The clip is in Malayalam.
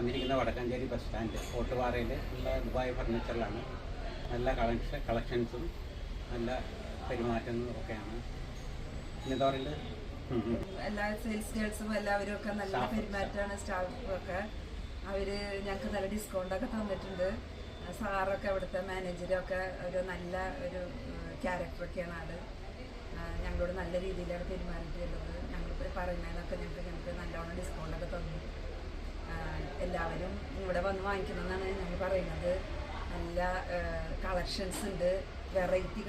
വന്നിരിക്കുന്ന വടക്കാഞ്ചേരി ബസ് സ്റ്റാൻഡ് ഓട്ടുപാറയിൽ ഉള്ള ദുബായ് ഫർണിച്ചറിലാണ്. നല്ല കളക്ഷൻസും നല്ല പെരുമാറ്റങ്ങളും ഒക്കെയാണ്. എന്താ പറയുന്നത്, എല്ലാ സെയിൽസ് ഗേൾസും എല്ലാവരും ഒക്കെ നല്ല പെരുമാറ്റമാണ്. സ്റ്റാഫൊക്കെ അവർ ഞങ്ങൾക്ക് നല്ല ഡിസ്കൗണ്ടൊക്കെ തന്നിട്ടുണ്ട്. സാറൊക്കെ അവിടുത്തെ മാനേജരൊക്കെ ഒരു നല്ല ഒരു ക്യാരക്ടറൊക്കെയാണ് ആള്. ഞങ്ങളോട് നല്ല രീതിയിലാണ് പെരുമാറിയിട്ടുള്ളത്. ഞങ്ങൾ പറയുന്നതിനൊക്കെ ഞങ്ങൾക്ക് നല്ലോണം ഡിസ്കൗണ്ടൊക്കെ തന്നു. എല്ലാവരും ഇവിടെ വന്ന് വാങ്ങിക്കണമെന്നാണ് ഞങ്ങൾ പറയുന്നത്. നല്ല കളക്ഷൻസ് ഉണ്ട്, വെറൈറ്റി